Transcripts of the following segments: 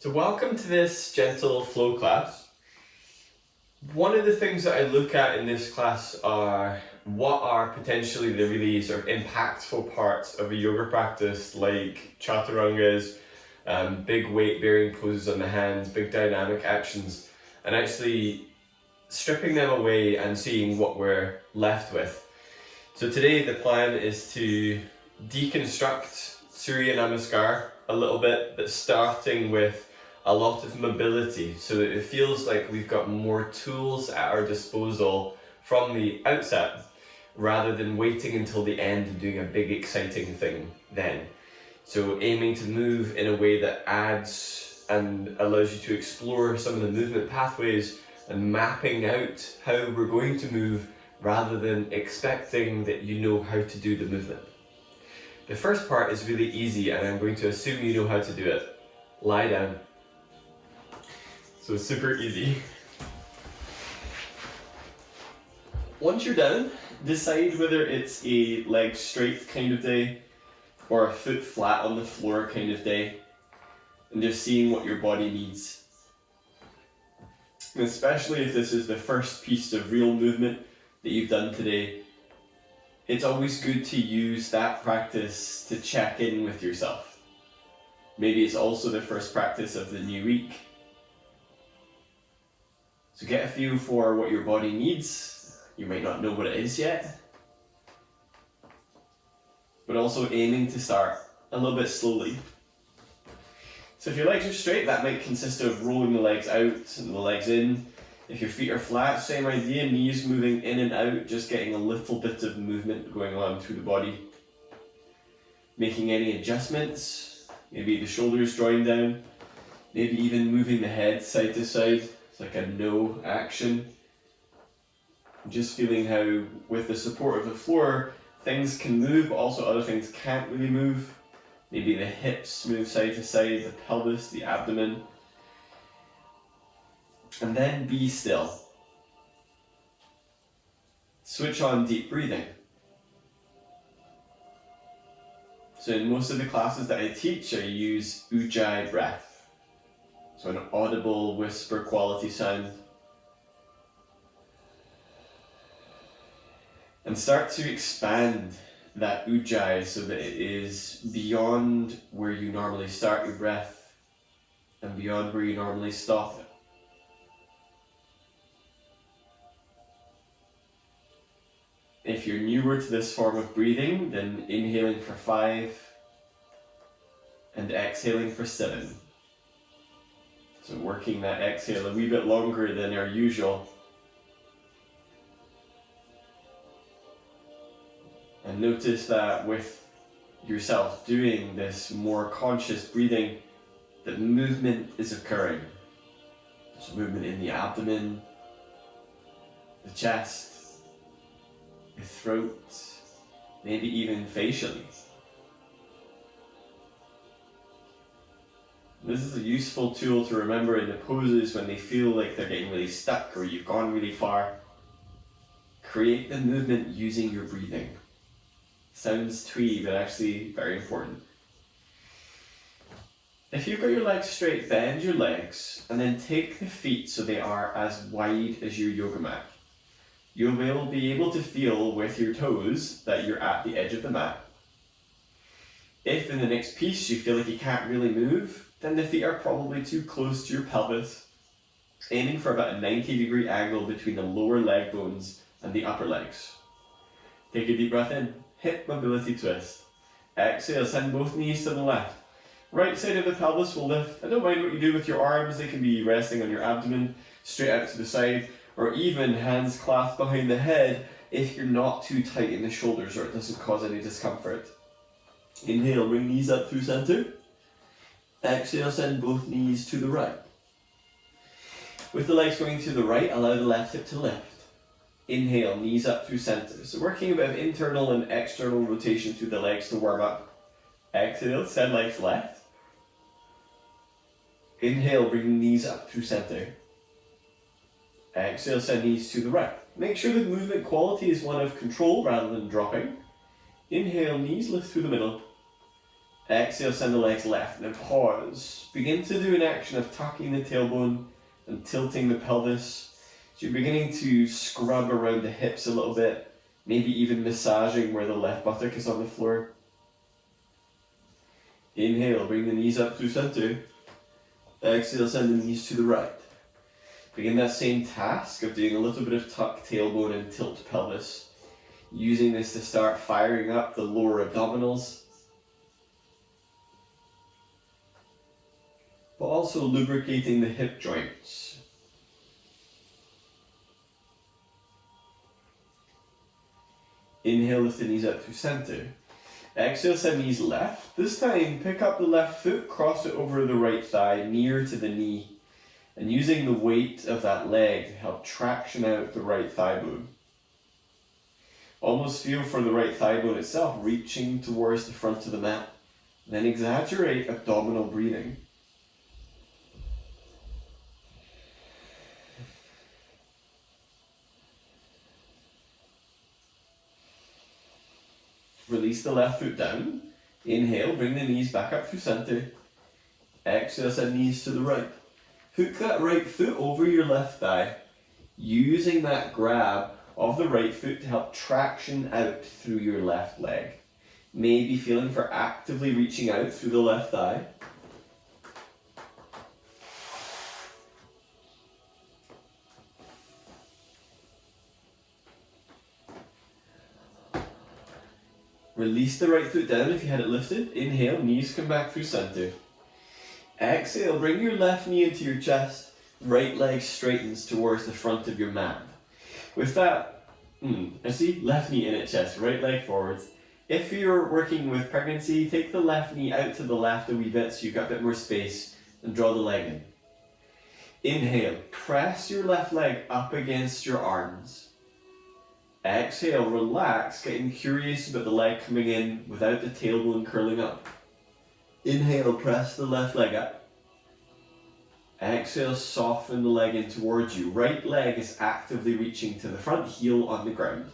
So welcome to this gentle flow class. One of the things that I look at in this class are what are potentially the really sort of impactful parts of a yoga practice, like chaturangas, big weight bearing poses on the hands, big dynamic actions, and actually stripping them away and seeing what we're left with. So today the plan is to deconstruct Surya Namaskar a little bit, but starting with a lot of mobility so that it feels like we've got more tools at our disposal from the outset rather than waiting until the end and doing a big exciting thing then. So aiming to move in a way that adds and allows you to explore some of the movement pathways and mapping out how we're going to move rather than expecting that you know how to do the movement. The first part is really easy and I'm going to assume you know how to do it. Lie down. So it's super easy. Once you're down, decide whether it's a leg straight kind of day or a foot flat on the floor kind of day, and just seeing what your body needs. And especially if this is the first piece of real movement that you've done today, it's always good to use that practice to check in with yourself. Maybe it's also the first practice of the new week. So get a feel for what your body needs. You might not know what it is yet. But also aiming to start a little bit slowly. So if your legs are straight, that might consist of rolling the legs out and the legs in. If your feet are flat, same idea, knees moving in and out, just getting a little bit of movement going on through the body. Making any adjustments, maybe the shoulders drawing down, maybe even moving the head side to side. It's like a no action. Just feeling how, with the support of the floor, things can move, but also other things can't really move. Maybe the hips move side to side, the pelvis, the abdomen. And then be still. Switch on deep breathing. So in most of the classes that I teach, I use Ujjayi breath. So an audible whisper quality sound. And start to expand that Ujjayi so that it is beyond where you normally start your breath and beyond where you normally stop it. If you're newer to this form of breathing, then inhaling for 5 and exhaling for 7. So working that exhale a wee bit longer than our usual. And notice that with yourself doing this more conscious breathing, that movement is occurring. So movement in the abdomen, the chest, the throat, maybe even facially. This is a useful tool to remember in the poses when they feel like they're getting really stuck or you've gone really far. Create the movement using your breathing. Sounds twee, but actually very important. If you've got your legs straight, bend your legs and then take the feet so they are as wide as your yoga mat. You will be able to feel with your toes that you're at the edge of the mat. If in the next piece you feel like you can't really move, then the feet are probably too close to your pelvis, aiming for about a 90-degree angle between the lower leg bones and the upper legs. Take a deep breath in, hip mobility twist. Exhale, send both knees to the left. Right side of the pelvis will lift. I don't mind what you do with your arms, they can be resting on your abdomen, straight out to the side, or even hands clasped behind the head if you're not too tight in the shoulders or it doesn't cause any discomfort. Inhale, bring knees up through center. Exhale, send both knees to the right. With the legs going to the right, allow the left hip to lift. Inhale, knees up through center. So working a bit of internal and external rotation through the legs to warm up. Exhale, send legs left. Inhale, bring knees up through center. Exhale, send knees to the right. Make sure the movement quality is one of control rather than dropping. Inhale, knees lift through the middle. Exhale, send the legs left. Now pause. Begin to do an action of tucking the tailbone and tilting the pelvis. So you're beginning to scrub around the hips a little bit, maybe even massaging where the left buttock is on the floor. Inhale, bring the knees up through center. Exhale, send the knees to the right. Begin that same task of doing a little bit of tuck tailbone and tilt pelvis. Using this to start firing up the lower abdominals, but also lubricating the hip joints. Inhale, lift the knees up through center. Exhale, send knees left. This time, pick up the left foot, cross it over the right thigh, near to the knee, and using the weight of that leg to help traction out the right thigh bone. Almost feel for the right thigh bone itself reaching towards the front of the mat. Then exaggerate abdominal breathing. Release the left foot down. Inhale, bring the knees back up through center. Exhale, send knees to the right. Hook that right foot over your left thigh, using that grab of the right foot to help traction out through your left leg. Maybe feeling for actively reaching out through the left thigh. Release the right foot down if you had it lifted. Inhale, knees come back through center. Exhale, bring your left knee into your chest. Right leg straightens towards the front of your mat. With that, I see left knee in at chest, right leg forwards. If you're working with pregnancy, take the left knee out to the left a wee bit so you've got a bit more space and draw the leg in. Inhale, press your left leg up against your arms. Exhale, relax, getting curious about the leg coming in without the tailbone curling up. Inhale, press the left leg up. Exhale, soften the leg in towards you. Right leg is actively reaching to the front, heel on the ground.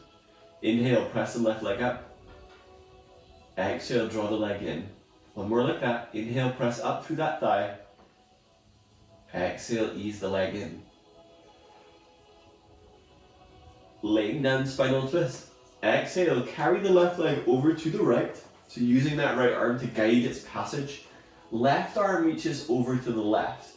Inhale, press the left leg up. Exhale, draw the leg in. One more like that. Inhale, press up through that thigh. Exhale, ease the leg in. Laying down spinal twist. Exhale, carry the left leg over to the right. So using that right arm to guide its passage. Left arm reaches over to the left.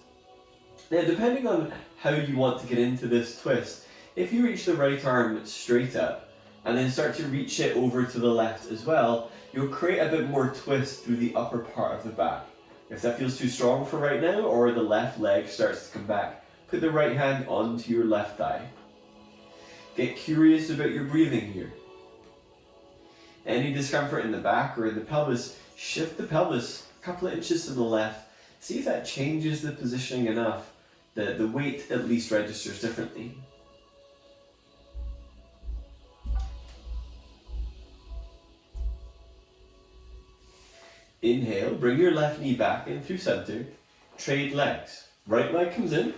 Now, depending on how you want to get into this twist, if you reach the right arm straight up and then start to reach it over to the left as well, you'll create a bit more twist through the upper part of the back. If that feels too strong for right now, or the left leg starts to come back, put the right hand onto your left thigh. Get curious about your breathing here. Any discomfort in the back or in the pelvis, shift the pelvis a couple of inches to the left. See if that changes the positioning enough that the weight at least registers differently. Inhale, bring your left knee back in through center. Trade legs. Right leg comes in.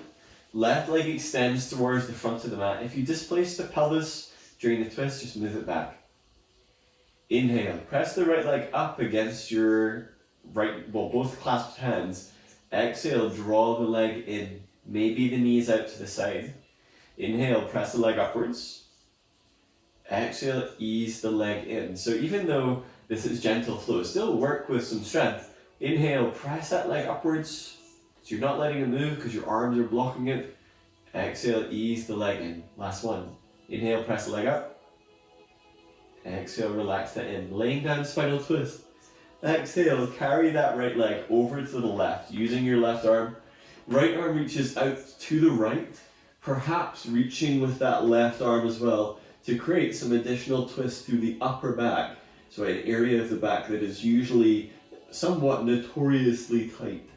Left leg extends towards the front of the mat. If you displace the pelvis during the twist, just move it back. Inhale, press the right leg up against your both clasped hands. Exhale, draw the leg in. Maybe the knees out to the side. Inhale, press the leg upwards. Exhale, ease the leg in. So even though this is gentle flow, still work with some strength. Inhale, press that leg upwards. So you're not letting it move because your arms are blocking it. Exhale, ease the leg in. Last one. Inhale, press the leg up. Exhale, relax that in. Laying down spinal twist. Exhale, carry that right leg over to the left, using your left arm. Right arm reaches out to the right, perhaps reaching with that left arm as well to create some additional twist through the upper back. So an area of the back that is usually somewhat notoriously tight.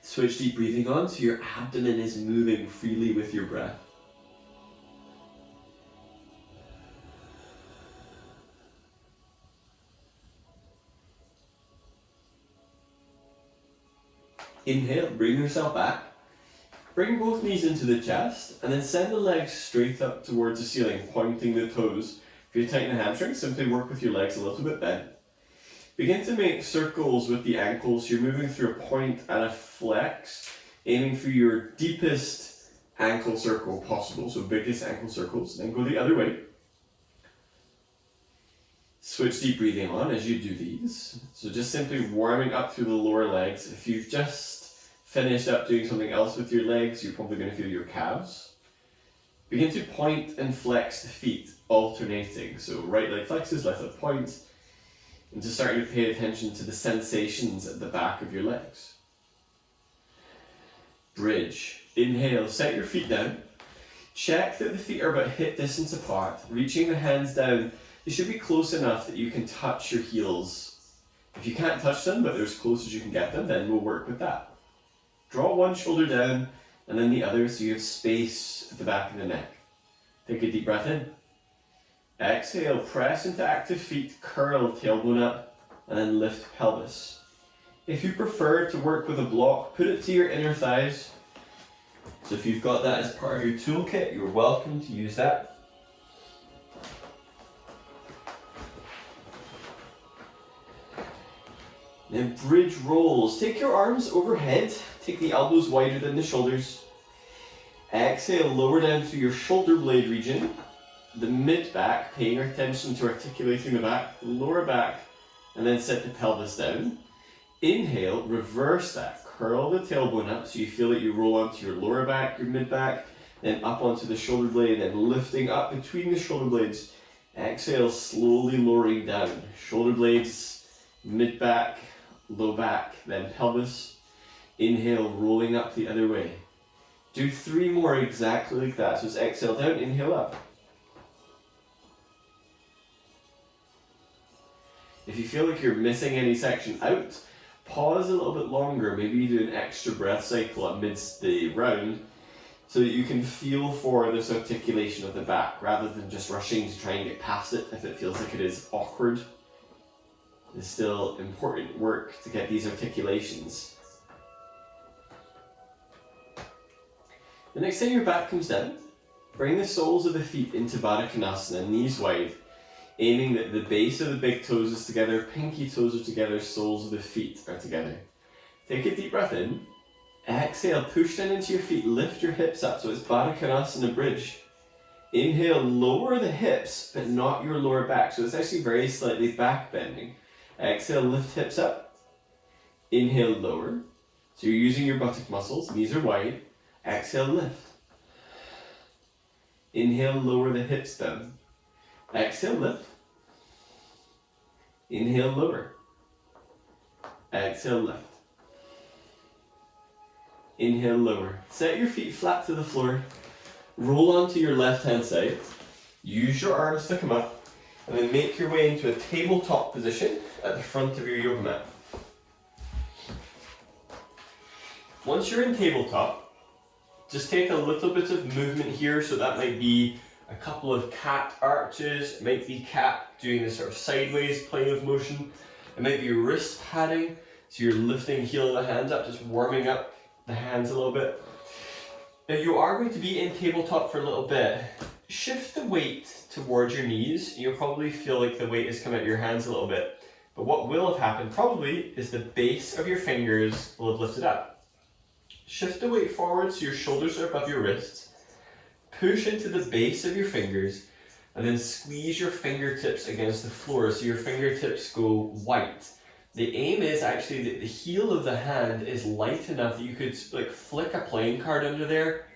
Switch deep breathing on so your abdomen is moving freely with your breath. Inhale, bring yourself back. Bring both knees into the chest and then send the legs straight up towards the ceiling, pointing the toes. If you tighten the hamstrings, simply work with your legs a little bit bent. Begin to make circles with the ankles. You're moving through a point and a flex, aiming for your deepest ankle circle possible, so biggest ankle circles. Then go the other way. Switch deep breathing on as you do these. So just simply warming up through the lower legs. If you've just finished up doing something else with your legs, you're probably going to feel your calves. Begin to point and flex the feet, alternating. So right leg flexes, left leg points. And just starting to pay attention to the sensations at the back of your legs. Bridge. Inhale, set your feet down. Check that the feet are about hip distance apart. Reaching the hands down, they should be close enough that you can touch your heels. If you can't touch them, but they're as close as you can get them, then we'll work with that. Draw one shoulder down and then the other so you have space at the back of the neck. Take a deep breath in. Exhale, press into active feet, curl tailbone up, and then lift pelvis. If you prefer to work with a block, put it to your inner thighs. So if you've got that as part of your toolkit, you're welcome to use that. Then bridge rolls. Take your arms overhead, take the elbows wider than the shoulders. Exhale, lower down through your shoulder blade region. The mid-back, paying attention to articulating the back, the lower back, and then set the pelvis down. Inhale, reverse that. Curl the tailbone up so you feel that you roll onto your lower back, your mid-back, then up onto the shoulder blade, then lifting up between the shoulder blades. Exhale, slowly lowering down. Shoulder blades, mid-back, low back, then pelvis. Inhale, rolling up the other way. Do 3 more exactly like that. So it's exhale down, inhale up. If you feel like you're missing any section out, pause a little bit longer. Maybe you do an extra breath cycle amidst the round so that you can feel for this articulation of the back rather than just rushing to try and get past it if it feels like it is awkward. It's still important work to get these articulations. The next time your back comes down, bring the soles of the feet into Baddha Konasana, knees wide, aiming that the base of the big toes is together, pinky toes are together, soles of the feet are together. Take a deep breath in. Exhale, push down into your feet, lift your hips up, so it's Baddha Konasana bridge. Inhale, lower the hips, but not your lower back, so it's actually very slightly back bending. Exhale, lift hips up. Inhale, lower. So you're using your buttock muscles, knees are wide. Exhale, lift. Inhale, lower the hips down. Exhale, lift. Inhale, lower. Exhale, lift. Inhale, lower. Set your feet flat to the floor. Roll onto your left hand side. Use your arms to come up. And then make your way into a tabletop position at the front of your yoga mat. Once you're in tabletop, just take a little bit of movement here. So that might be a couple of cat arches, it might be cat doing this sort of sideways plane of motion. It might be wrist padding, so you're lifting the heel of the hands up, just warming up the hands a little bit. Now you are going to be in tabletop for a little bit. Shift the weight towards your knees. You'll probably feel like the weight is coming out of your hands a little bit. But what will have happened probably is the base of your fingers will have lifted up. Shift the weight forward so your shoulders are above your wrists. Push into the base of your fingers and then squeeze your fingertips against the floor so your fingertips go white. The aim is actually that the heel of the hand is light enough that you could like flick a playing card under there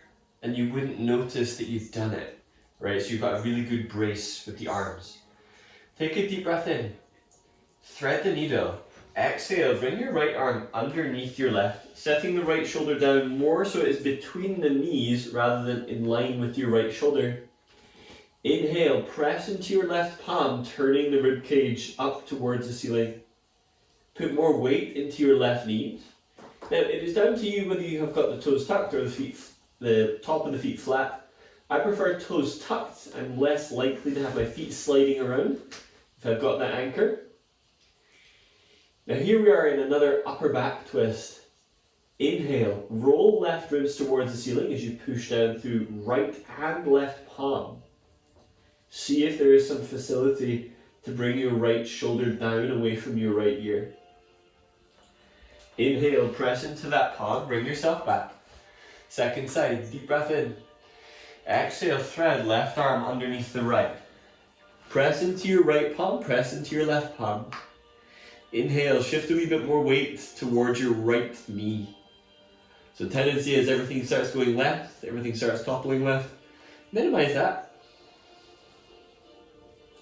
and you wouldn't notice that you've done it, right? So you've got a really good brace with the arms. Take a deep breath in. Thread the needle. Exhale, bring your right arm underneath your left, setting the right shoulder down more so it is between the knees rather than in line with your right shoulder. Inhale, press into your left palm, turning the rib cage up towards the ceiling. Put more weight into your left knee. Now it is down to you whether you have got the toes tucked or the top of the feet flat. I prefer toes tucked. I'm less likely to have my feet sliding around if I've got that anchor. Now here we are in another upper back twist. Inhale, roll left ribs towards the ceiling as you push down through right and left palm. See if there is some facility to bring your right shoulder down away from your right ear. Inhale, press into that palm, bring yourself back. Second side, deep breath in. Exhale, thread left arm underneath the right. Press into your right palm, press into your left palm. Inhale, shift a wee bit more weight towards your right knee. So tendency is everything starts going left, everything starts toppling left. Minimize that.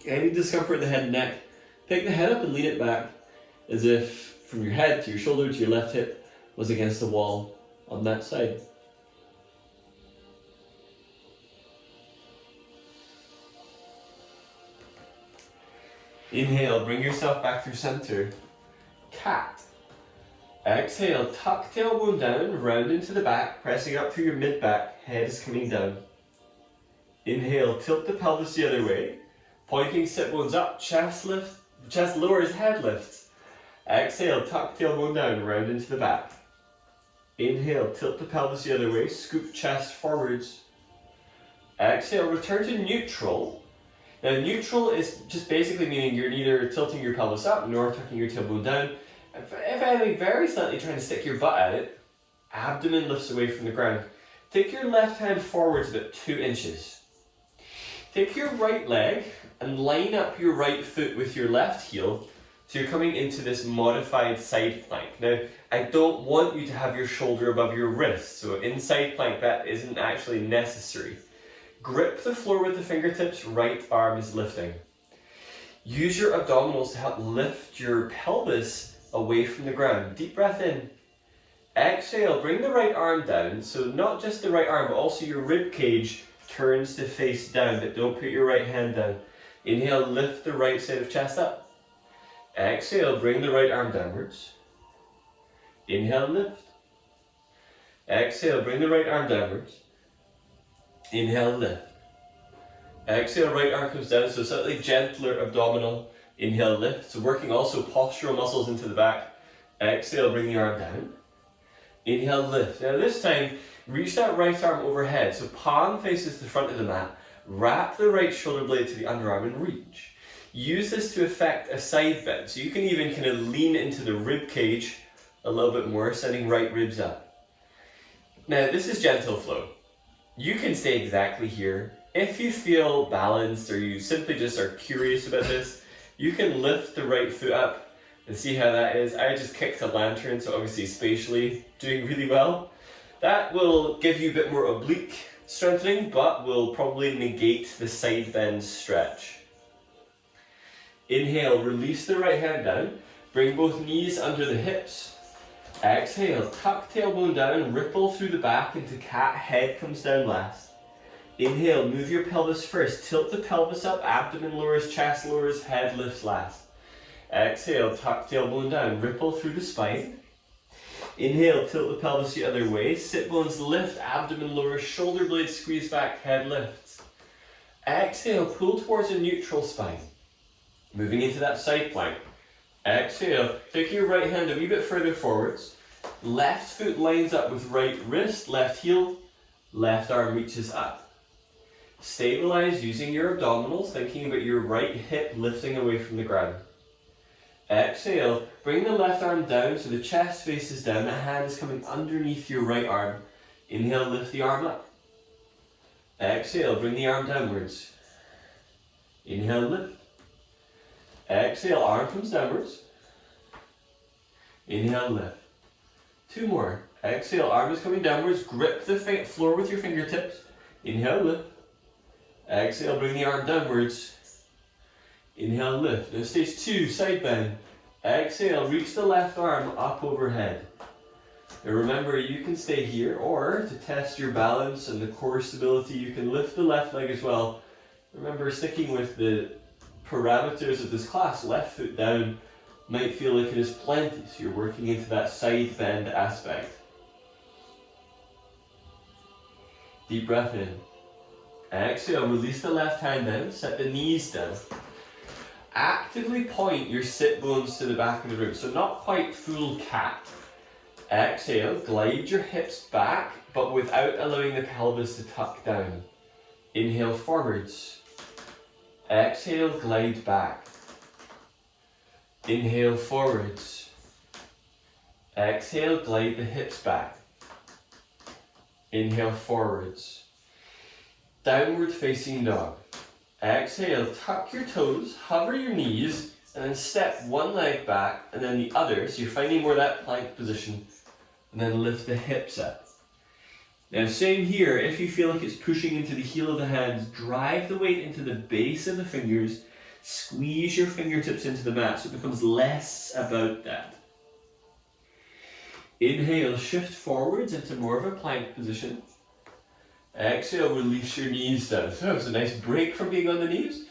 Any discomfort in the head and neck, pick the head up and lean it back as if from your head to your shoulder to your left hip was against the wall on that side. Inhale, bring yourself back through center. Cat. Exhale, tuck tailbone down, round into the back, pressing up through your mid-back, head is coming down. Inhale, tilt the pelvis the other way, pointing sit bones up, chest lowers, head lifts. Exhale, tuck tailbone down, round into the back. Inhale, tilt the pelvis the other way, scoop chest forwards. Exhale, return to neutral. Now neutral is just basically meaning you're neither tilting your pelvis up nor tucking your tailbone down. If anything, very slightly trying to stick your butt at it, abdomen lifts away from the ground. Take your left hand forwards about 2 inches. Take your right leg and line up your right foot with your left heel so you're coming into this modified side plank. Now, I don't want you to have your shoulder above your wrist, so in side plank that isn't actually necessary. Grip the floor with the fingertips, right arm is lifting. Use your abdominals to help lift your pelvis away from the ground. Deep breath in. Exhale, bring the right arm down, so not just the right arm, but also your rib cage turns to face down, but don't put your right hand down. Inhale, lift the right side of chest up. Exhale, bring the right arm downwards. Inhale, lift. Exhale, bring the right arm downwards. Inhale, lift. Exhale, right arm comes down, so slightly gentler abdominal. Inhale, lift. So working also postural muscles into the back. Exhale, bring the arm down. Inhale, lift. Now this time, reach that right arm overhead, so palm faces the front of the mat. Wrap the right shoulder blade to the underarm and reach. Use this to effect a side bend, so you can even kind of lean into the rib cage a little bit more, sending right ribs up. Now this is gentle flow. You can stay exactly here. If you feel balanced or you simply just are curious about this, you can lift the right foot up and see how that is. I just kicked a lantern, so obviously spatially doing really well. That will give you a bit more oblique strengthening, but will probably negate the side bend stretch. Inhale, release the right hand down. Bring both knees under the hips. Exhale, tuck tailbone down, ripple through the back into cat, head comes down last. Inhale, move your pelvis first, tilt the pelvis up, abdomen lowers, chest lowers, head lifts last. Exhale, tuck tailbone down, ripple through the spine. Inhale, tilt the pelvis the other way, sit bones lift, abdomen lowers, shoulder blades squeeze back, head lifts. Exhale, pull towards a neutral spine. Moving into that side plank. Exhale, take your right hand a wee bit further forwards. Left foot lines up with right wrist, left heel, left arm reaches up. Stabilize using your abdominals, thinking about your right hip lifting away from the ground. Exhale, bring the left arm down so the chest faces down, the hand is coming underneath your right arm. Inhale, lift the arm up. Exhale, bring the arm downwards. Inhale, lift. Exhale, arm comes downwards. Inhale, lift. 2 more. Exhale, arm is coming downwards. Grip the floor with your fingertips. Inhale, lift. Exhale, bring the arm downwards. Inhale, lift. Now stage 2, side bend. Exhale, reach the left arm up overhead. Now remember, you can stay here, or to test your balance and the core stability, you can lift the left leg as well. Remember, sticking with the parameters of this class, left foot down might feel like it is plenty, so you're working into that side bend aspect. Deep breath in. Exhale, release the left hand down, set the knees down. Actively point your sit bones to the back of the room, so not quite full cat. Exhale, glide your hips back, but without allowing the pelvis to tuck down. Inhale forwards. Exhale, glide back. Inhale forwards. Exhale, glide the hips back. Inhale forwards. Downward facing dog. Exhale, tuck your toes, hover your knees, and then step one leg back and then the other, so you're finding more that plank position, and then lift the hips up. Now same here, if you feel like it's pushing into the heel of the hands, drive the weight into the base of the fingers, squeeze your fingertips into the mat so it becomes less about that. Inhale, shift forwards into more of a plank position. Exhale, release your knees down. So it's a nice break from being on the knees.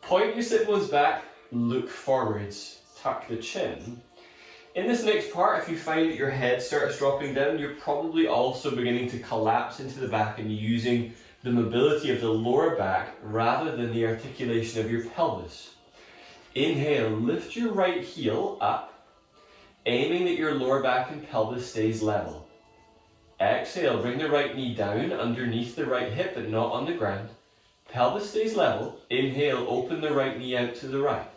Point your sit bones back, look forwards, tuck the chin. In this next part, if you find that your head starts dropping down, you're probably also beginning to collapse into the back and using the mobility of the lower back rather than the articulation of your pelvis. Inhale, lift your right heel up, aiming that your lower back and pelvis stays level. Exhale, bring the right knee down underneath the right hip but not on the ground. Pelvis stays level. Inhale, open the right knee out to the right.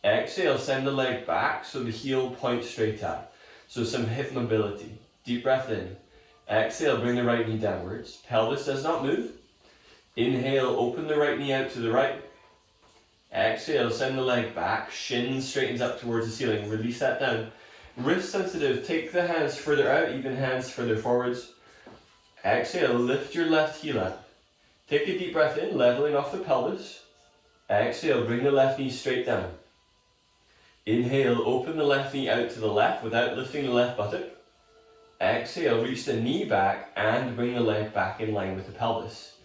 Exhale, send the leg back so the heel points straight up. So some hip mobility. Deep breath in. Exhale, bring the right knee downwards. Pelvis does not move. Inhale, open the right knee out to the right. Exhale, send the leg back. Shin straightens up towards the ceiling. Release that down. Wrist sensitive, take the hands further out, even hands further forwards. Exhale, lift your left heel up. Take a deep breath in, leveling off the pelvis. Exhale, bring the left knee straight down. Inhale, open the left knee out to the left without lifting the left buttock. Exhale, reach the knee back and bring the leg back in line with the pelvis.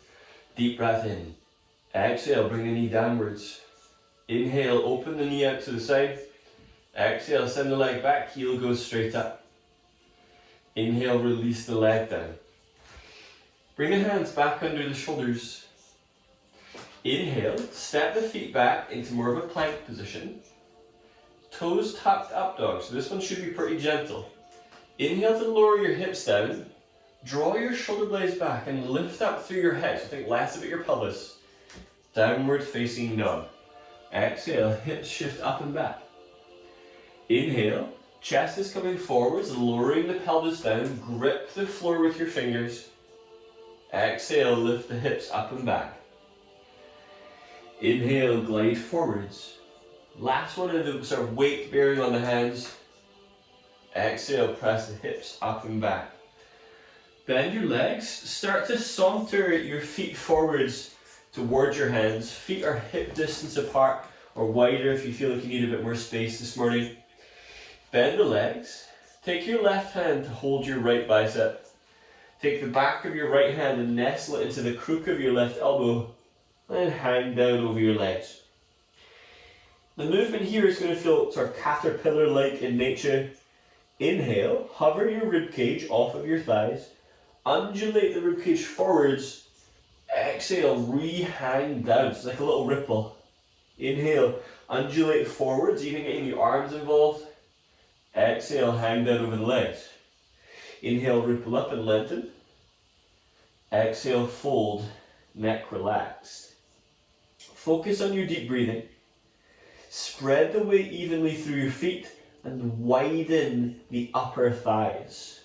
Deep breath in. Exhale, bring the knee downwards. Inhale, open the knee out to the side. Exhale, send the leg back, heel goes straight up. Inhale, release the leg down. Bring the hands back under the shoulders. Inhale, step the feet back into more of a plank position. Toes tucked up dog, so this one should be pretty gentle. Inhale to lower your hips down. Draw your shoulder blades back and lift up through your head, so think less about your pelvis. Downward facing dog. Exhale, hips shift up and back. Inhale, chest is coming forwards, lowering the pelvis down, grip the floor with your fingers. Exhale, lift the hips up and back. Inhale, glide forwards. Last one of the sort of weight bearing on the hands. Exhale, press the hips up and back. Bend your legs, start to saunter your feet forwards towards your hands. Feet are hip distance apart or wider if you feel like you need a bit more space this morning. Bend the legs. Take your left hand to hold your right bicep. Take the back of your right hand and nestle it into the crook of your left elbow and hang down over your legs. The movement here is going to feel sort of caterpillar-like in nature. Inhale, hover your ribcage off of your thighs. Undulate the ribcage forwards. Exhale, re-hang down. It's like a little ripple. Inhale, undulate forwards, even getting your arms involved. Exhale, hang down over the legs. Inhale, ripple up and lengthen. Exhale, fold, neck relaxed. Focus on your deep breathing. Spread the weight evenly through your feet and widen the upper thighs.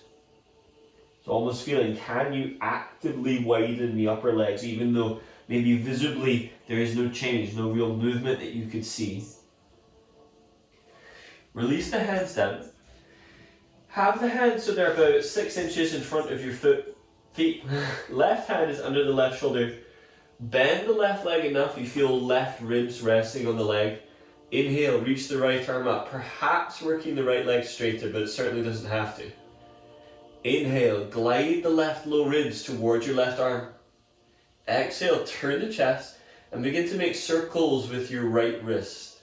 So almost feeling, can you actively widen the upper legs even though maybe visibly there is no change, no real movement that you could see. Release the hands down. Have the hands so they're about 6 inches in front of your feet. Left hand is under the left shoulder. Bend the left leg enough you feel left ribs resting on the leg. Inhale, reach the right arm up, perhaps working the right leg straighter, but it certainly doesn't have to. Inhale, glide the left low ribs towards your left arm. Exhale, turn the chest and begin to make circles with your right wrist.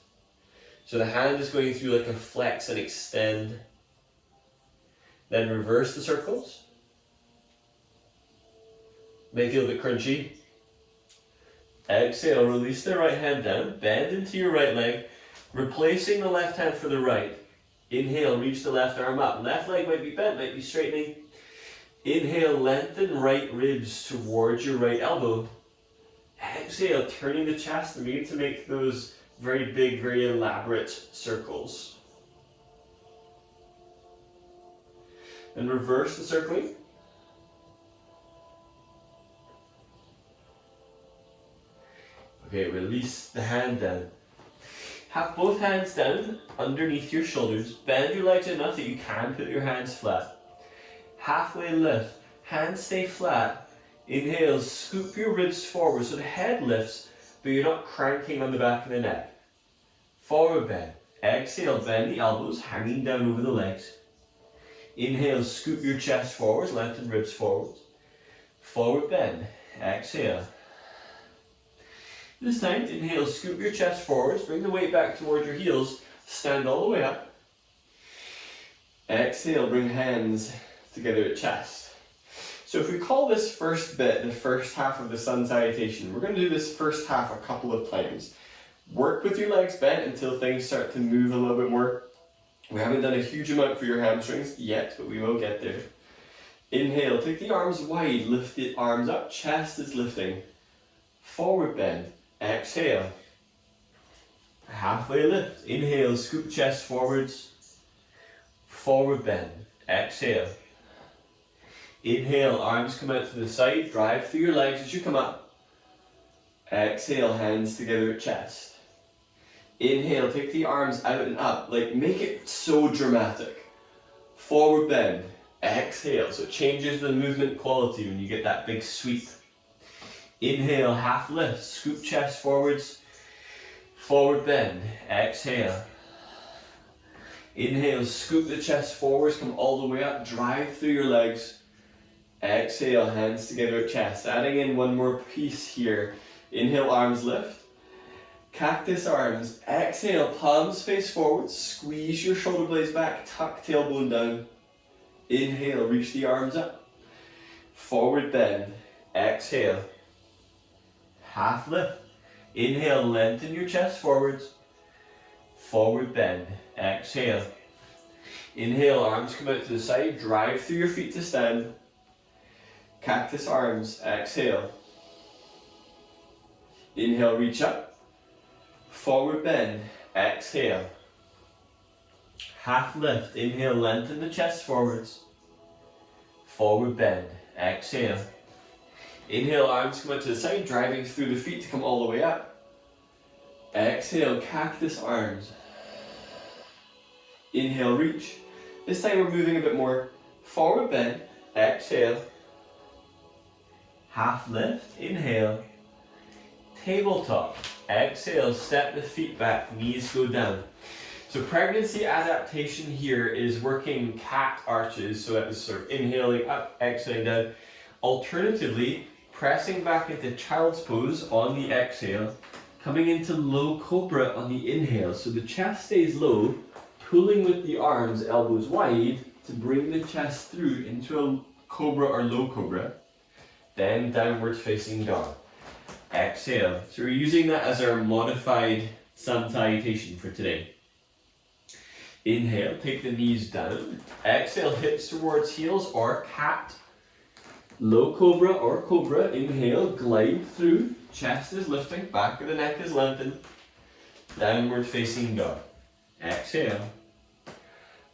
So the hand is going through like a flex and extend. Then reverse the circles. May feel a bit crunchy. Exhale, release the right hand down, bend into your right leg, replacing the left hand for the right. Inhale, reach the left arm up. Left leg might be bent, might be straightening. Inhale, lengthen right ribs towards your right elbow. Exhale, turning the chest and begin to make those very big, very elaborate circles. And reverse the circling. Okay, release the hand down. Have both hands down underneath your shoulders. Bend your legs enough that you can put your hands flat. Halfway lift. Hands stay flat. Inhale, scoop your ribs forward so the head lifts, but you're not cranking on the back of the neck. Forward bend. Exhale, bend the elbows, hanging down over the legs. Inhale, scoop your chest forwards, lengthen ribs forwards. Forward bend. Exhale. This time, inhale, scoop your chest forwards, bring the weight back towards your heels, stand all the way up. Exhale, bring hands together at chest. So if we call this first bit the first half of the sun salutation, we're going to do this first half a couple of times. Work with your legs bent until things start to move a little bit more. We haven't done a huge amount for your hamstrings yet, but we will get there. Inhale, take the arms wide, lift the arms up, chest is lifting. Forward bend, exhale. Halfway lift, inhale, scoop chest forwards. Forward bend, exhale. Inhale, arms come out to the side, drive through your legs as you come up. Exhale, hands together at chest. Inhale, take the arms out and up, like make it so dramatic. Forward bend, exhale, so it changes the movement quality when you get that big sweep. Inhale, half lift, scoop chest forwards. Forward bend, exhale. Inhale, scoop the chest forwards, come all the way up, drive through your legs. Exhale, hands together at chest. Adding in one more piece here. Inhale, arms lift. Cactus arms. Exhale, palms face forward. Squeeze your shoulder blades back. Tuck tailbone down. Inhale, reach the arms up. Forward bend. Exhale. Half lift. Inhale, lengthen your chest forwards. Forward bend. Exhale. Inhale, arms come out to the side. Drive through your feet to stand. Cactus arms, exhale. Inhale, reach up. Forward bend, exhale. Half lift, inhale, lengthen the chest forwards. Forward bend, exhale. Inhale, arms come out to the side, driving through the feet to come all the way up. Exhale, cactus arms. Inhale, reach. This time we're moving a bit more. Forward bend, exhale. Half lift, inhale. Tabletop, exhale, step the feet back, knees go down. So pregnancy adaptation here is working cat arches, so that is sort of inhaling up, exhaling down. Alternatively, pressing back into child's pose on the exhale, coming into low cobra on the inhale. So the chest stays low, pulling with the arms, elbows wide, to bring the chest through into a cobra or low cobra. Then downward facing dog. Exhale. So we're using that as our modified sun salutation for today. Inhale, take the knees down. Exhale, hips towards heels or cat. Low cobra or cobra. Inhale, glide through. Chest is lifting, back of the neck is lengthened. Downward facing dog. Exhale.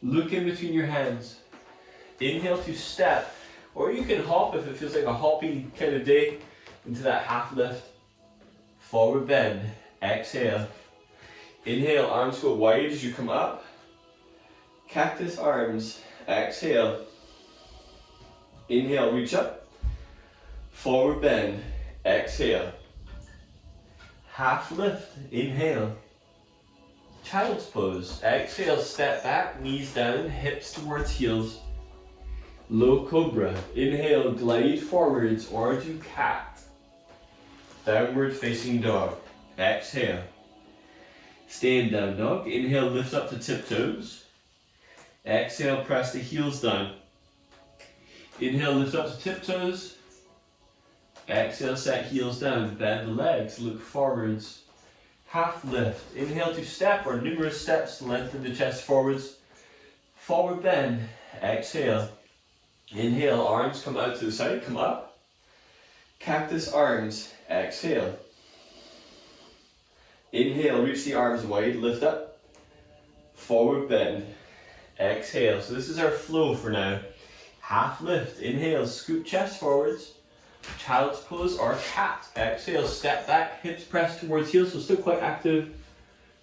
Look in between your hands. Inhale to step. Or you can hop if it feels like a hopping kind of day into that half lift. Forward bend, exhale. Inhale, arms go wide as you come up. Cactus arms, exhale. Inhale, reach up. Forward bend, exhale. Half lift, inhale. Child's pose, exhale, step back, knees down, hips towards heels. Low cobra, inhale, glide forwards or do cat. Downward facing dog, exhale. Stay in down dog, inhale, lift up to tiptoes. Exhale, press the heels down. Inhale, lift up to tiptoes. Exhale, set heels down, bend the legs, look forwards. Half lift, inhale to step or numerous steps, lengthen the chest forwards. Forward bend, exhale. Inhale, arms come out to the side, come up. Cactus arms, exhale. Inhale, reach the arms wide, lift up. Forward bend. Exhale. So this is our flow for now. Half lift. Inhale, scoop chest forwards. Child's pose or cat. Exhale, step back, hips press towards heels, so still quite active.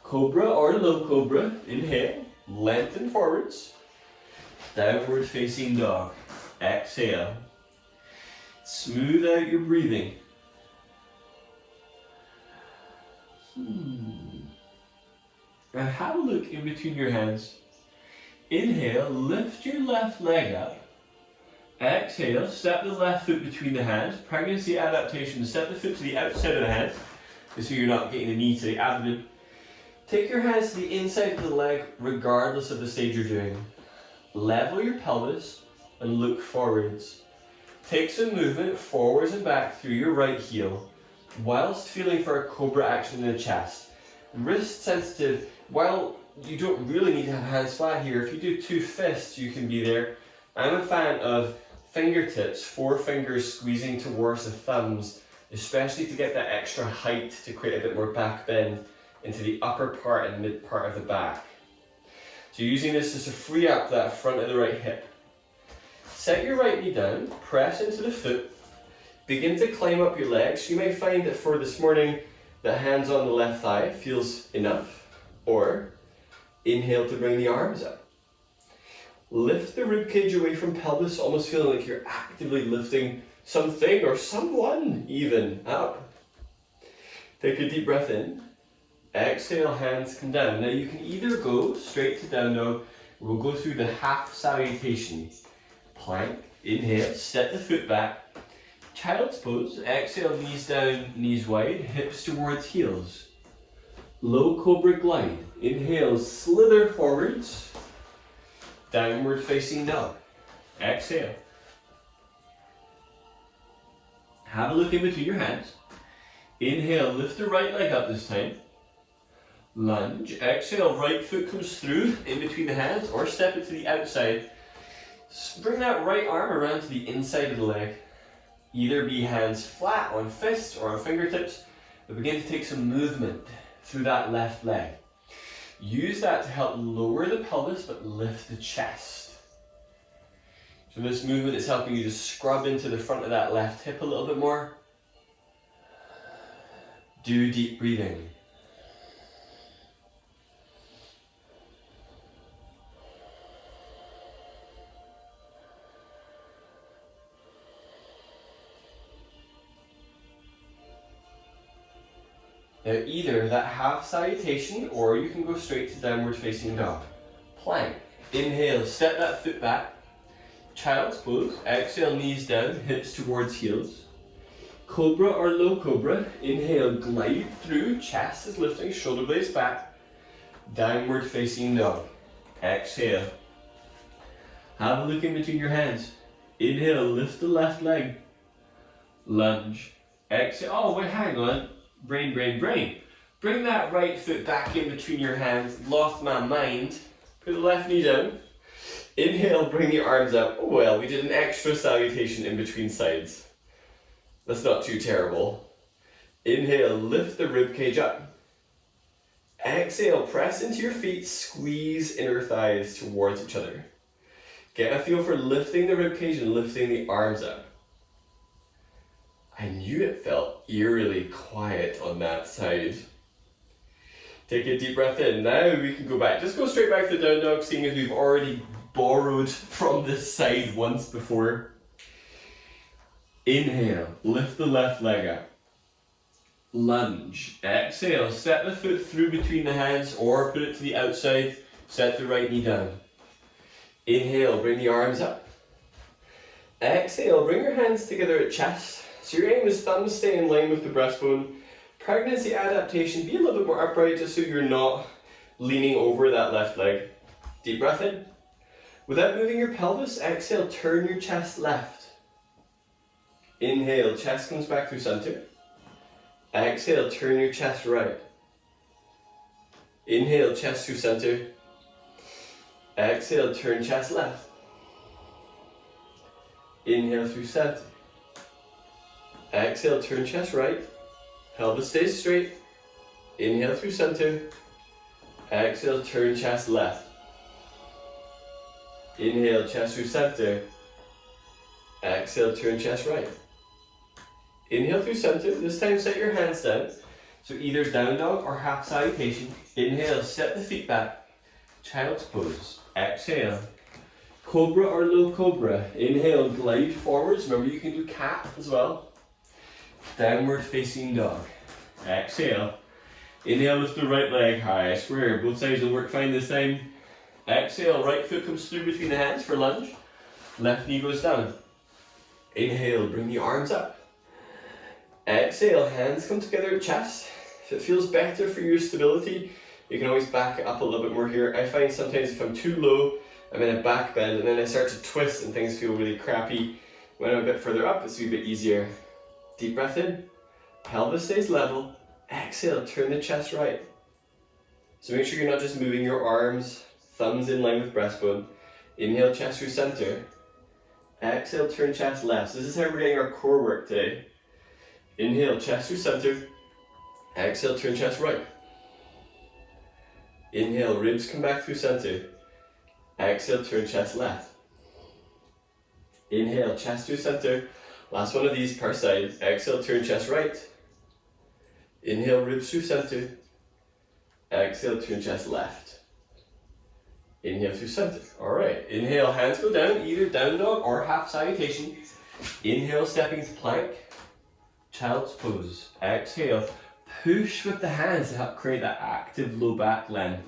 Cobra or low cobra. Inhale, lengthen forwards. Downward facing dog. Exhale. Smooth out your breathing. And have a look in between your hands. Inhale, lift your left leg up. Exhale, step the left foot between the hands. Pregnancy adaptation, step the foot to the outside of the hand, so you're not getting the knee to the abdomen. Take your hands to the inside of the leg, regardless of the stage you're doing. Level your pelvis and look forwards. Take some movement forwards and back through your right heel, whilst feeling for a cobra action in the chest. Wrist sensitive. While you don't really need to have hands flat here, if you do two fists, you can be there. I'm a fan of fingertips, 4 fingers squeezing towards the thumbs, especially to get that extra height to create a bit more back bend into the upper part and mid part of the back. So using this is to free up that front of the right hip. Set your right knee down, press into the foot, begin to climb up your legs. You may find that for this morning, the hands on the left thigh feels enough, or inhale to bring the arms up. Lift the ribcage away from pelvis, almost feeling like you're actively lifting something or someone even up. Take a deep breath in. Exhale, hands come down. Now you can either go straight to down dog, or we'll go through the half salutation. Plank, inhale, step the foot back. Child's pose, exhale, knees down, knees wide, hips towards heels. Low cobra glide, inhale, slither forwards. Downward facing dog. Exhale. Have a look in between your hands. Inhale, lift the right leg up this time. Lunge. Exhale, right foot comes through in between the hands or step it to the outside. Bring that right arm around to the inside of the leg. Either be hands flat on fists or on fingertips, but begin to take some movement through that left leg. Use that to help lower the pelvis but lift the chest. So this movement is helping you to scrub into the front of that left hip a little bit more. Do deep breathing. Now either that half salutation or you can go straight to downward facing dog. Plank. Inhale, step that foot back. Child's pose. Exhale, knees down, hips towards heels. Cobra or low cobra. Inhale, glide through, chest is lifting, shoulder blades back. Downward facing dog. Exhale. Have a look in between your hands. Inhale, lift the left leg. Lunge. Exhale. Oh wait, hang on. Brain. Bring that right foot back in between your hands. Lost my mind. Put the left knee down. Inhale, bring your arms up. Oh well, we did an extra salutation in between sides. That's not too terrible. Inhale, lift the rib cage up. Exhale, press into your feet, squeeze inner thighs towards each other. Get a feel for lifting the rib cage and lifting the arms up. I knew it felt eerily quiet on that side. Take a deep breath in. Now we can go back. Just go straight back to down dog, seeing as we've already borrowed from this side once before. Inhale, lift the left leg up. Lunge. Exhale, step the foot through between the hands or put it to the outside. Set the right knee down. Inhale, bring the arms up. Exhale, bring your hands together at chest. So your aim is thumbs stay in line with the breastbone. Pregnancy adaptation, be a little bit more upright just so you're not leaning over that left leg. Deep breath in. Without moving your pelvis, exhale, turn your chest left. Inhale, chest comes back through center. Exhale, turn your chest right. Inhale, chest through center. Exhale, turn chest left. Inhale through center. Exhale, turn chest right. Pelvis stays straight. Inhale through center. Exhale, turn chest left. Inhale, chest through center. Exhale, turn chest right. Inhale through center. This time set your hands down. So either down dog or half salutation. Inhale, step the feet back. Child's pose. Exhale. Cobra or low cobra. Inhale, glide forwards. Remember you can do cat as well. Downward facing dog. Exhale. Inhale, lift the right leg high. I swear, both sides will work fine this time. Exhale, right foot comes through between the hands for lunge. Left knee goes down. Inhale, bring the arms up. Exhale, hands come together at chest. If it feels better for your stability, you can always back it up a little bit more here. I find sometimes if I'm too low, I'm in a back bend and then I start to twist and things feel really crappy. When I'm a bit further up, it's a bit easier. Deep breath in, pelvis stays level. Exhale, turn the chest right. So make sure you're not just moving your arms, thumbs in line with breastbone. Inhale, chest through center. Exhale, turn chest left. So this is how we're getting our core work today. Inhale, chest through center. Exhale, turn chest right. Inhale, ribs come back through center. Exhale, turn chest left. Inhale, chest through center. Last one of these per side. Exhale, turn chest right. Inhale, ribs through center. Exhale, turn chest left. Inhale through center. Alright, inhale, hands go down, either down dog or half salutation. Inhale, stepping to plank. Child's pose. Exhale, push with the hands to help create that active low back length.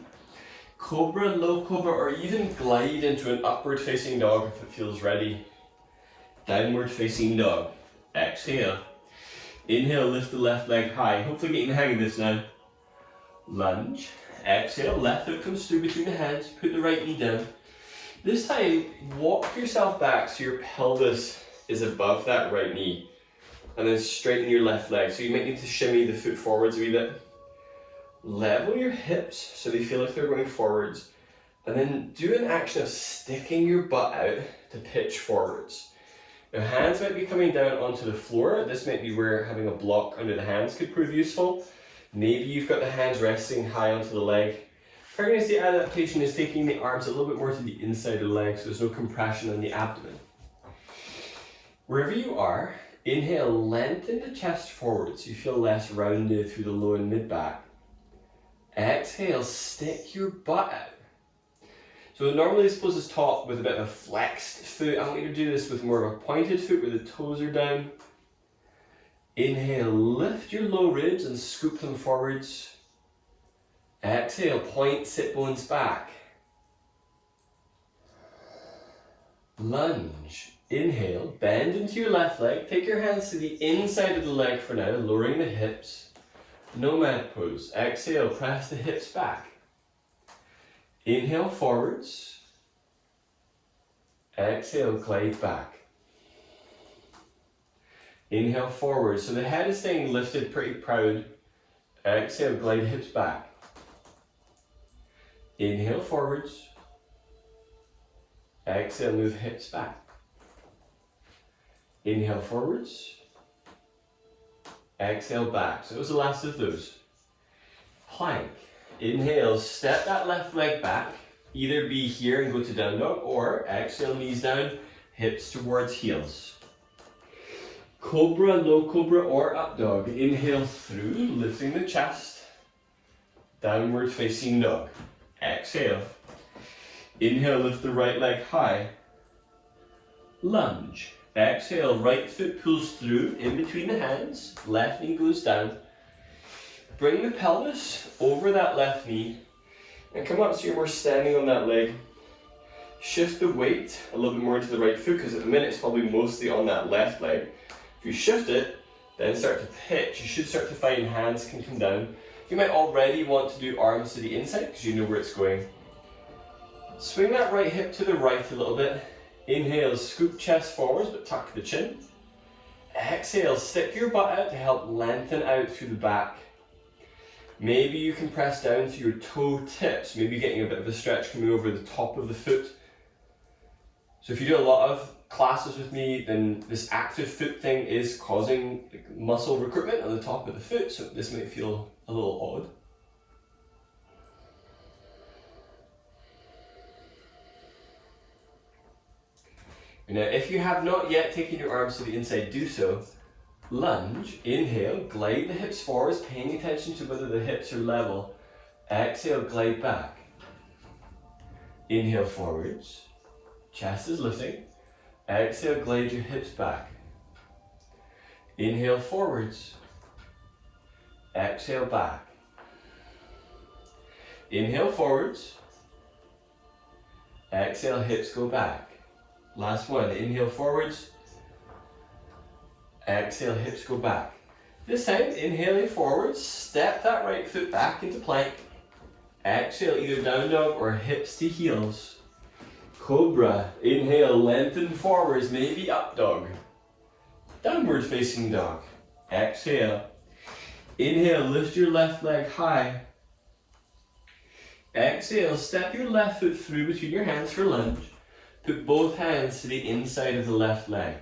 Cobra, low cobra, or even glide into an upward facing dog if it feels ready. Downward facing dog. Exhale. Inhale, lift the left leg high. Hopefully getting the hang of this now. Lunge. Exhale, left foot comes through between the hands. Put the right knee down. This time, walk yourself back so your pelvis is above that right knee. And then straighten your left leg. So you might need to shimmy the foot forwards a wee bit. Level your hips so they feel like they're going forwards. And then do an action of sticking your butt out to pitch forwards. Now hands might be coming down onto the floor. This might be where having a block under the hands could prove useful. Maybe you've got the hands resting high onto the leg. Pregnancy adaptation is taking the arms a little bit more to the inside of the leg so there's no compression on the abdomen. Wherever you are, inhale, lengthen the chest forward so you feel less rounded through the low and mid back. Exhale, stick your butt out. So normally this pose is taught with a bit of a flexed foot. I want you to do this with more of a pointed foot where the toes are down. Inhale, lift your low ribs and scoop them forwards. Exhale, point sit bones back. Lunge. Inhale, bend into your left leg. Take your hands to the inside of the leg for now, lowering the hips. Nomad pose. Exhale, press the hips back. Inhale forwards. Exhale, glide back. Inhale forward. So the head is staying lifted pretty proud. Exhale, glide hips back. Inhale forwards. Exhale, move hips back. Inhale forwards. Exhale back. So that was the last of those. Plank. Inhale, step that left leg back. Either be here and go to down dog, or exhale, knees down, hips towards heels. Cobra, low cobra, or up dog. Inhale through, lifting the chest. Downward facing dog. Exhale. Inhale, lift the right leg high. Lunge. Exhale, right foot pulls through in between the hands. Left knee goes down. Bring the pelvis over that left knee and come up so you're more standing on that leg. Shift the weight a little bit more into the right foot because at the minute it's probably mostly on that left leg. If you shift it, then start to pitch. You should start to find hands can come down. You might already want to do arms to the inside because you know where it's going. Swing that right hip to the right a little bit. Inhale, scoop chest forwards but tuck the chin. Exhale, stick your butt out to help lengthen out through the back. Maybe you can press down to your toe tips, maybe getting a bit of a stretch coming over the top of the foot. So if you do a lot of classes with me, then this active foot thing is causing muscle recruitment on the top of the foot, so this might feel a little odd. Now, if you have not yet taken your arms to the inside, do so. Lunge, inhale, glide the hips forwards, paying attention to whether the hips are level. Exhale, glide back. Inhale forwards, chest is lifting. Exhale, glide your hips back. Inhale forwards. Exhale back. Inhale forwards. Exhale, hips go back. Last one, inhale forwards. Exhale, hips go back. This time, inhaling forwards, step that right foot back into plank. Exhale, either down dog or hips to heels. Cobra, inhale, lengthen forwards, maybe up dog. Downward facing dog. Exhale. Inhale, lift your left leg high. Exhale, step your left foot through between your hands for lunge. Put both hands to the inside of the left leg.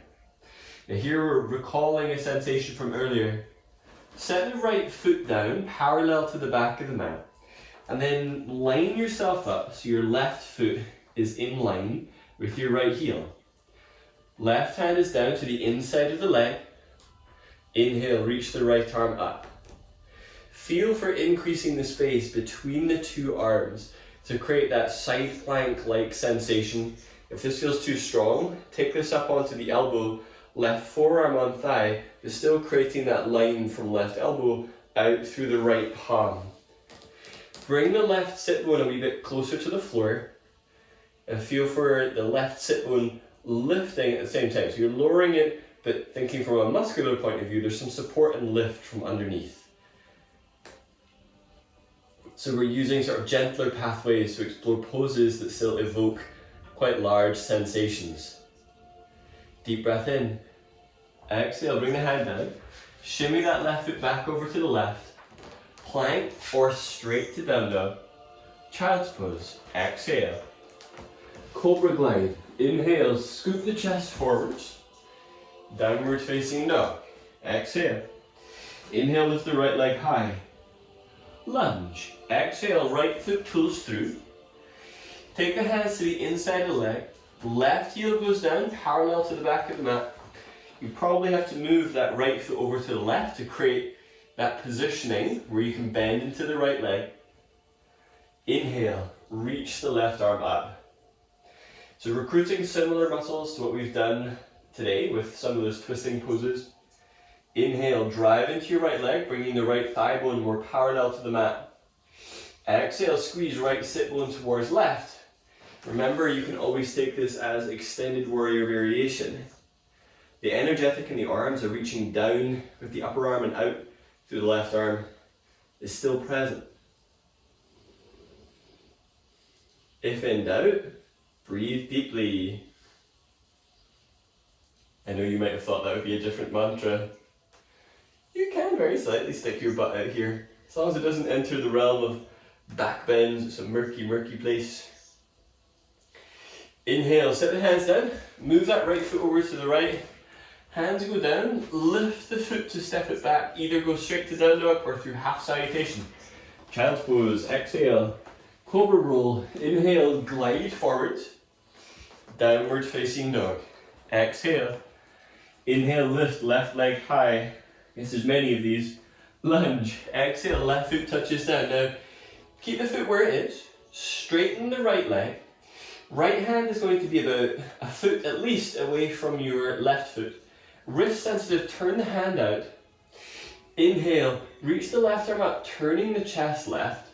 Now here we're recalling a sensation from earlier. Set the right foot down, parallel to the back of the mat. And then line yourself up so your left foot is in line with your right heel. Left hand is down to the inside of the leg. Inhale, reach the right arm up. Feel for increasing the space between the two arms to create that side plank-like sensation. If this feels too strong, take this up onto the elbow, left forearm on thigh, but still creating that line from left elbow out through the right palm. Bring the left sit bone a wee bit closer to the floor and feel for the left sit bone lifting at the same time. So you're lowering it, but thinking from a muscular point of view, there's some support and lift from underneath. So we're using sort of gentler pathways to explore poses that still evoke quite large sensations. Deep breath in. Exhale, bring the hand down. Shimmy that left foot back over to the left. Plank or straight to down dog. Child's pose. Exhale. Cobra glide. Inhale, scoop the chest forwards. Downward facing dog. Exhale. Inhale, lift the right leg high. Lunge. Exhale, right foot pulls through. Take the hands to the inside of the leg. Left heel goes down, parallel to the back of the mat. You probably have to move that right foot over to the left to create that positioning where you can bend into the right leg. Inhale, reach the left arm up. So recruiting similar muscles to what we've done today with some of those twisting poses. Inhale, drive into your right leg, bringing the right thigh bone more parallel to the mat. Exhale, squeeze right sit bone towards left. Remember, you can always take this as extended warrior variation. The energetic in the arms are reaching down with the upper arm and out through the left arm is still present. If in doubt, breathe deeply. I know you might have thought that would be a different mantra. You can very slightly stick your butt out here, as long as it doesn't enter the realm of back bends. It's a murky, murky place. Inhale, set the hands down, move that right foot over to the right. Hands go down, lift the foot to step it back, either go straight to down dog or through half salutation. Child's pose, exhale, cobra roll, inhale, glide forwards, downward facing dog. Exhale, inhale, lift left leg high. Yes, there's many of these. Lunge, exhale, left foot touches down. Now, keep the foot where it is, straighten the right leg. Right hand is going to be about a foot at least away from your left foot. Wrist sensitive, turn the hand out. Inhale, reach the left arm up, turning the chest left,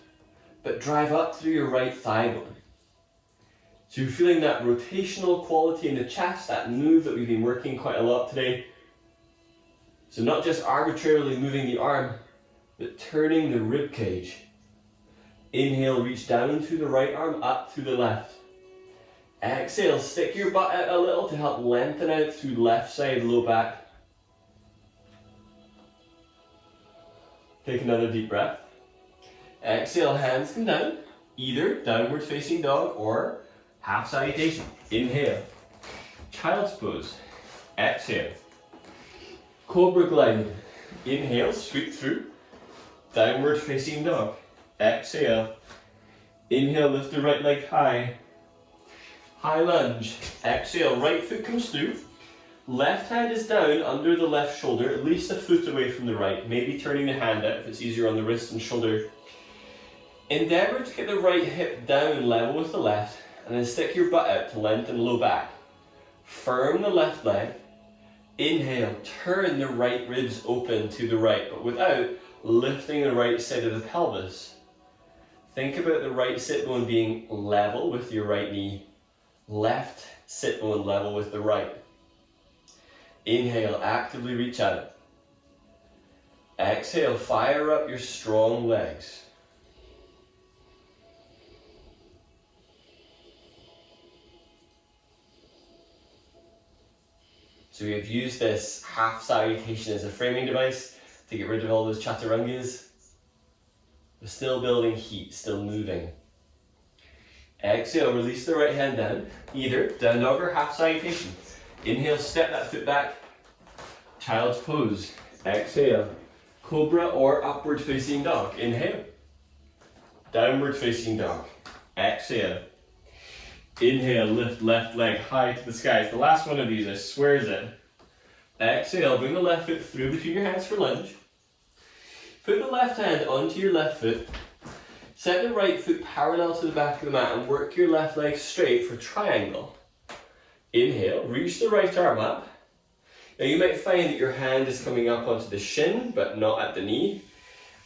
but drive up through your right thigh bone. So you're feeling that rotational quality in the chest, that move that we've been working quite a lot today. So not just arbitrarily moving the arm, but turning the rib cage. Inhale, reach down through the right arm, up through the left. Exhale, stick your butt out a little to help lengthen out through left side, low back. Take another deep breath. Exhale, hands come down, either downward facing dog or half salutation. Inhale, child's pose. Exhale, cobra glide. Inhale, sweep through, downward facing dog. Exhale, inhale, lift the right leg high. High lunge. Exhale, right foot comes through. Left hand is down under the left shoulder, at least a foot away from the right. Maybe turning the hand out if it's easier on the wrist and shoulder. Endeavour to get the right hip down level with the left, and then stick your butt out to lengthen low back. Firm the left leg. Inhale, turn the right ribs open to the right, but without lifting the right side of the pelvis. Think about the right sit bone being level with your right knee. Left sit bone level with the right. Inhale, actively reach at it. Exhale, fire up your strong legs. So we've used this half salutation as a framing device to get rid of all those chaturangas. We're still building heat, still moving. Exhale, release the right hand down, either down dog or half salutation. Inhale, step that foot back, child's pose. Exhale, cobra or upward facing dog. Inhale, downward facing dog. Exhale. Inhale, lift left leg high to the skies. The last one of these, I swear is it. Exhale, bring the left foot through between your hands for lunge. Put the left hand onto your left foot. Set the right foot parallel to the back of the mat and work your left leg straight for triangle. Inhale, reach the right arm up. Now you might find that your hand is coming up onto the shin, but not at the knee.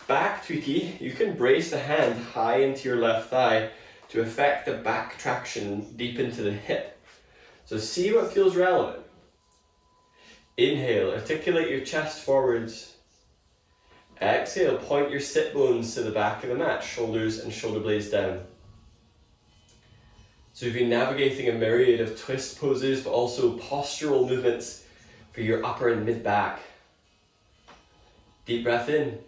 Back tweaky, you can brace the hand high into your left thigh to affect the back traction deep into the hip. So see what feels relevant. Inhale, articulate your chest forwards. Exhale, point your sit bones to the back of the mat, shoulders and shoulder blades down. So we've been navigating a myriad of twist poses, but also postural movements for your upper and mid back. Deep breath in.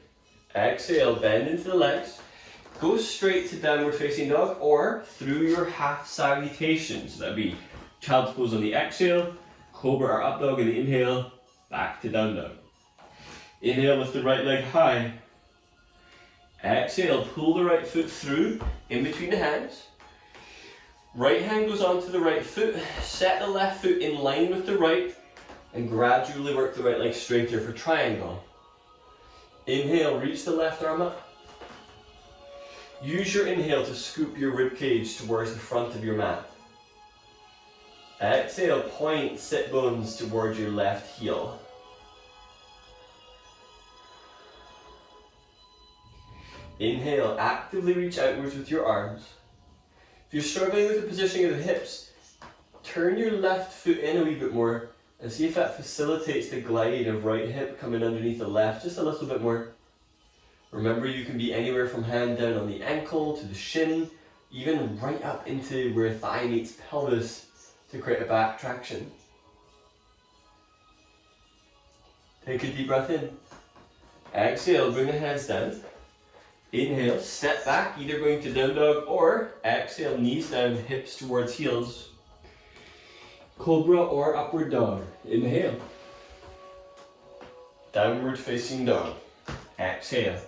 Exhale, bend into the legs. Go straight to downward facing dog or through your half salutation. So that'd be child's pose on the exhale, cobra or up dog on the inhale, back to down dog. Inhale, lift the right leg high. Exhale, pull the right foot through in between the hands. Right hand goes onto the right foot. Set the left foot in line with the right and gradually work the right leg straighter for triangle. Inhale, reach the left arm up. Use your inhale to scoop your rib cage towards the front of your mat. Exhale, point sit bones towards your left heel. Inhale, actively reach outwards with your arms. If you're struggling with the positioning of the hips, turn your left foot in a wee bit more and see if that facilitates the glide of right hip coming underneath the left just a little bit more. Remember, you can be anywhere from hand down on the ankle to the shin, even right up into where thigh meets pelvis to create a back traction. Take a deep breath in. Exhale, bring the hands down. Inhale, step back, either going to down dog or exhale, knees down, hips towards heels. Cobra or upward dog. Inhale. Downward facing dog. Exhale.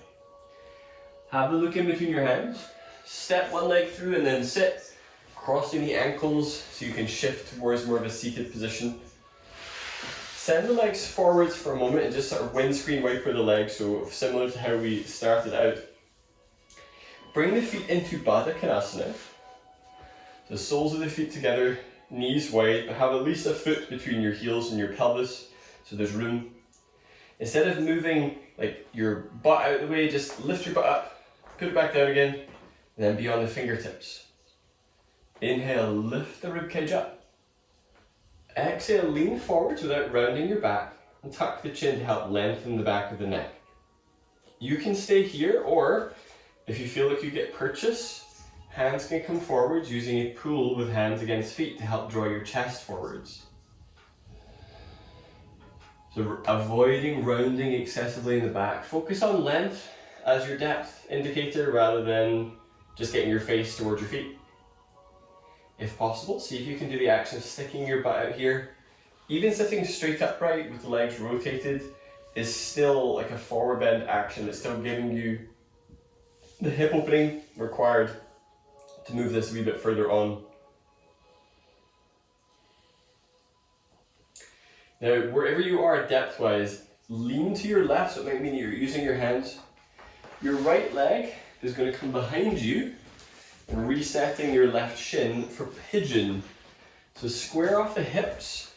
Have a look in between your hands. Step one leg through and then sit, crossing the ankles so you can shift towards more of a seated position. Send the legs forwards for a moment and just sort of windscreen wiper the legs, so similar to how we started out. Bring the feet into Baddha Konasana. The soles of the feet together, knees wide, but have at least a foot between your heels and your pelvis, so there's room. Instead of moving like your butt out of the way, just lift your butt up, put it back down again, and then be on the fingertips. Inhale, lift the ribcage up. Exhale, lean forwards without rounding your back, and tuck the chin to help lengthen the back of the neck. You can stay here, or if you feel like you get purchase, hands can come forwards using a pull with hands against feet to help draw your chest forwards. So avoiding rounding excessively in the back. Focus on length as your depth indicator rather than just getting your face towards your feet. If possible, see if you can do the action of sticking your butt out here. Even sitting straight upright with the legs rotated is still like a forward bend action. It's still giving you the hip opening required to move this a wee bit further on. Now, wherever you are depth-wise, lean to your left, so it might mean you're using your hands. Your right leg is going to come behind you and resetting your left shin for pigeon. So square off the hips.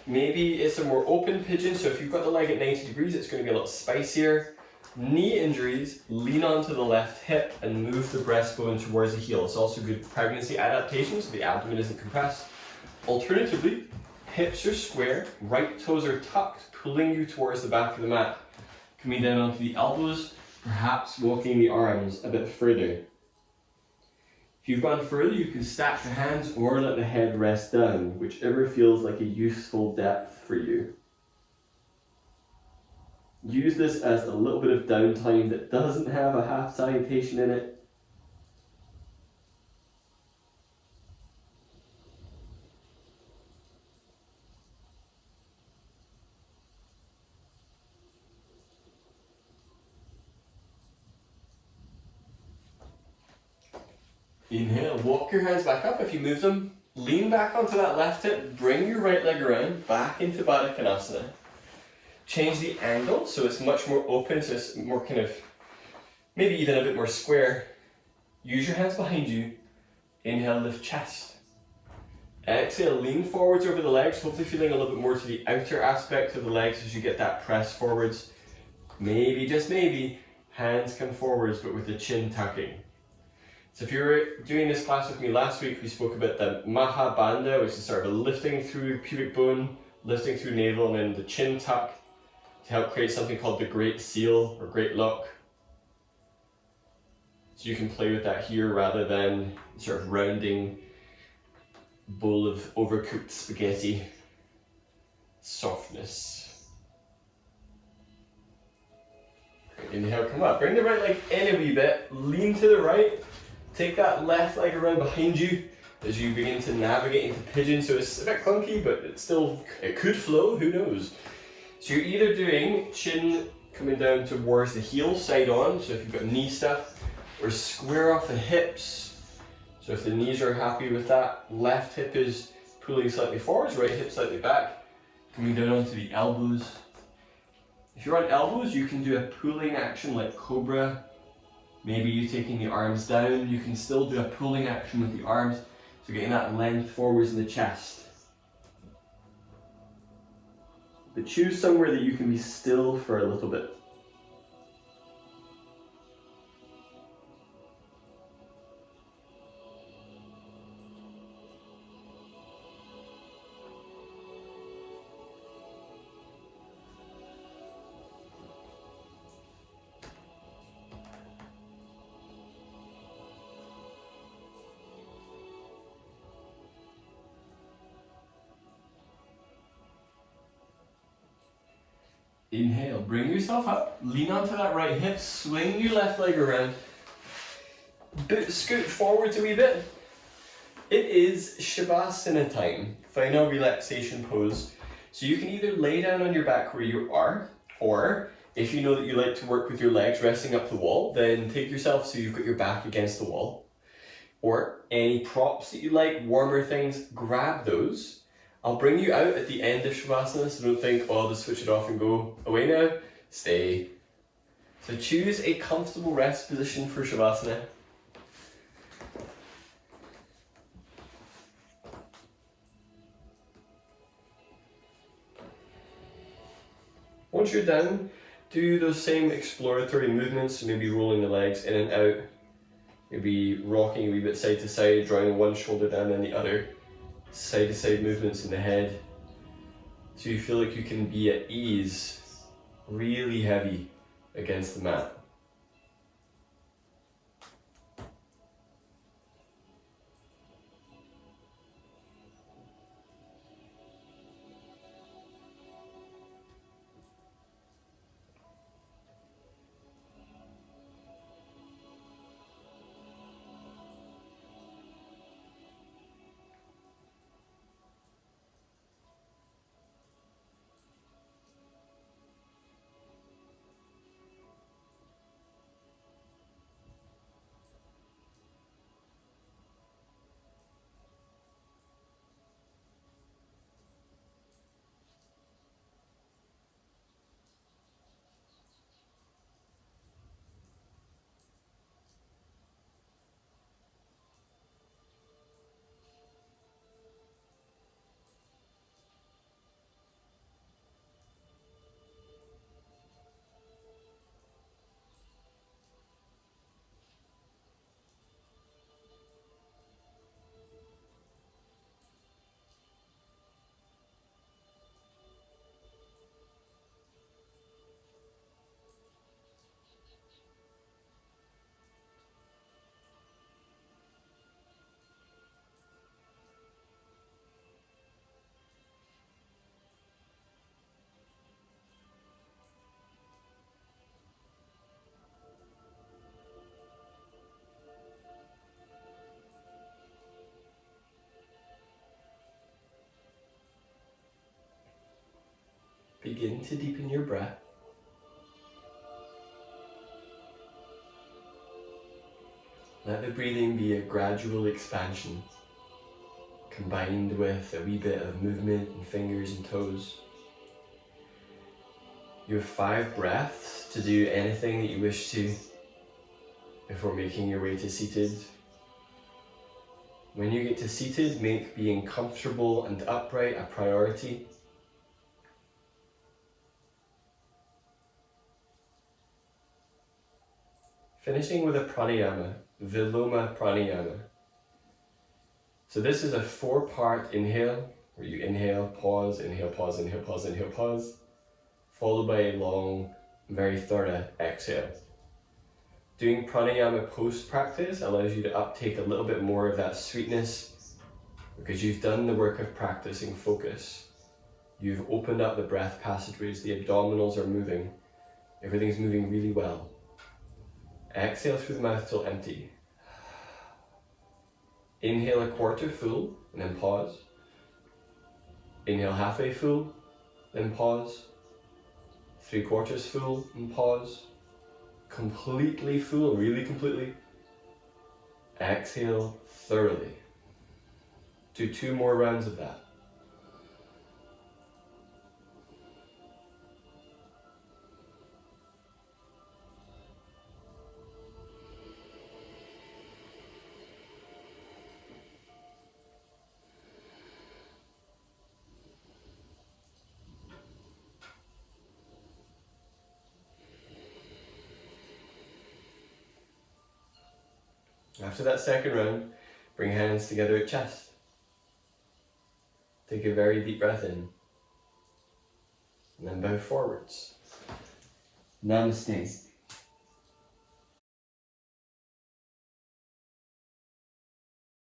Maybe it's a more open pigeon, so if you've got the leg at 90 degrees, it's going to be a little spicier. Knee injuries, lean onto the left hip and move the breastbone towards the heel. It's also good pregnancy adaptation, so the abdomen isn't compressed. Alternatively, hips are square, right toes are tucked, pulling you towards the back of the mat. Coming down onto the elbows, perhaps walking the arms a bit further. If you've gone further, you can stack the hands or let the head rest down, whichever feels like a useful depth for you. Use this as a little bit of downtime that doesn't have a half salutation in it. Inhale, walk your hands back up if you move them. Lean back onto that left hip, bring your right leg around, back into Trikanasana. Change the angle so it's much more open, so it's more kind of, maybe even a bit more square. Use your hands behind you. Inhale, lift chest. Exhale, lean forwards over the legs, hopefully feeling a little bit more to the outer aspect of the legs as you get that press forwards. Maybe, just maybe, hands come forwards but with the chin tucking. So if you were doing this class with me last week, we spoke about the Maha Bandha, which is sort of a lifting through pubic bone, lifting through navel, and then the chin tuck to help create something called the Great Seal or Great Lock. So you can play with that here rather than sort of rounding bowl of overcooked spaghetti. Softness. Great. Inhale, come up. Bring the right leg in a wee bit, lean to the right. Take that left leg around behind you as you begin to navigate into pigeon. So it's a bit clunky, but it could flow, who knows. So you're either doing chin coming down towards the heel, side on, so if you've got knee stuff, or square off the hips. So if the knees are happy with that, left hip is pulling slightly forwards, right hip slightly back, coming down onto the elbows. If you're on elbows, you can do a pulling action like cobra. Maybe you taking the arms down, you can still do a pulling action with the arms, so getting that length forwards in the chest. But choose somewhere that you can be still for a little bit. Inhale, bring yourself up, lean onto that right hip, swing your left leg around, scoot forwards a wee bit. It is Shavasana time, final relaxation pose. So you can either lay down on your back where you are, or if you know that you like to work with your legs resting up the wall, then take yourself so you've got your back against the wall. Or any props that you like, warmer things, grab those. I'll bring you out at the end of Shavasana, so don't think, oh, I'll just switch it off and go away now. Stay. So choose a comfortable rest position for Shavasana. Once you're down, do those same exploratory movements, so maybe rolling the legs in and out, maybe rocking a wee bit side to side, drawing one shoulder down and the other. Side to side movements in the head, so you feel like you can be at ease, really heavy against the mat. begin to deepen your breath. Let the breathing be a gradual expansion, combined with a wee bit of movement in fingers and toes. You have 5 breaths to do anything that you wish to before making your way to seated. When you get to seated, make being comfortable and upright a priority. Finishing with a pranayama, Viloma pranayama. So this is a 4-part inhale, where you inhale, pause, inhale, pause, inhale, pause, inhale, pause, followed by a long, very thorough exhale. Doing pranayama post-practice allows you to uptake a little bit more of that sweetness because you've done the work of practicing focus. You've opened up the breath passageways, the abdominals are moving, everything's moving really well. Exhale through the mouth till empty. Inhale a quarter full and then pause. Inhale halfway full, then pause. 3/4 full and pause. Completely full, really completely. Exhale thoroughly. Do 2 more rounds of that. After that second round, bring hands together at chest. Take a very deep breath in. And then bow forwards. Namaste.